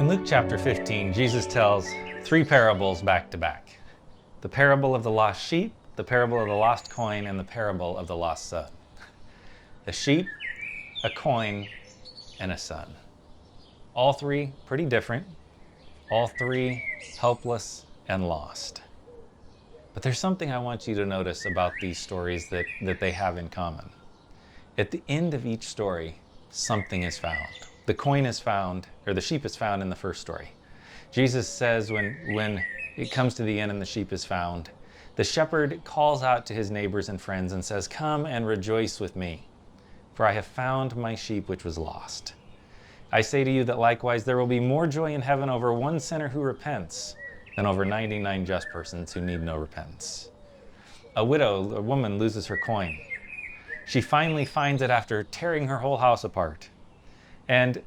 In Luke chapter 15, Jesus tells three parables back to back. The parable of the lost sheep, the parable of the lost coin, and the parable of the lost son. A sheep, a coin, and a son. All three pretty different. All three helpless and lost. But there's something I want you to notice about these stories that they have in common. At the end of each story, something is found. The coin is found, or the sheep is found in the first story. Jesus says when it comes to the end and the sheep is found, the shepherd calls out to his neighbors and friends and says, "Come and rejoice with me, for I have found my sheep which was lost." I say to you that likewise there will be more joy in heaven over one sinner who repents than over 99 just persons who need no repentance. A woman loses her coin. She finally finds it after tearing her whole house apart. And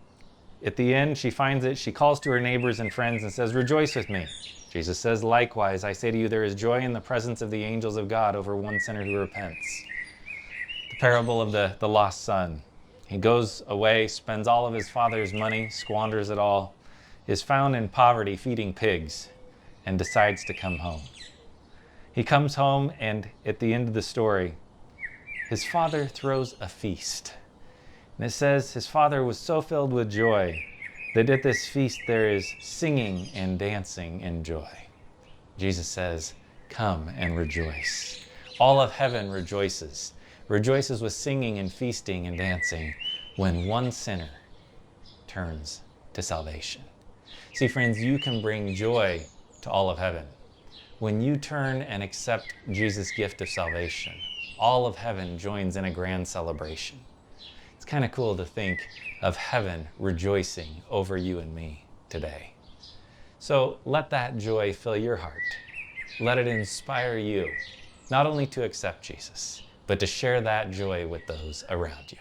at the end, she finds it, she calls to her neighbors and friends and says, "Rejoice with me." Jesus says, "Likewise, I say to you, there is joy in the presence of the angels of God over one sinner who repents." The parable of the lost son. He goes away, spends all of his father's money, squanders it all, is found in poverty feeding pigs, and decides to come home. He comes home, and at the end of the story, his father throws a feast. And it says his father was so filled with joy that at this feast there is singing and dancing and joy. Jesus says, "Come and rejoice." All of heaven rejoices with singing and feasting and dancing when one sinner turns to salvation. See, friends, you can bring joy to all of heaven. When you turn and accept Jesus' gift of salvation, all of heaven joins in a grand celebration. It's kind of cool to think of heaven rejoicing over you and me today. So let that joy fill your heart. Let it inspire you, not only to accept Jesus, but to share that joy with those around you.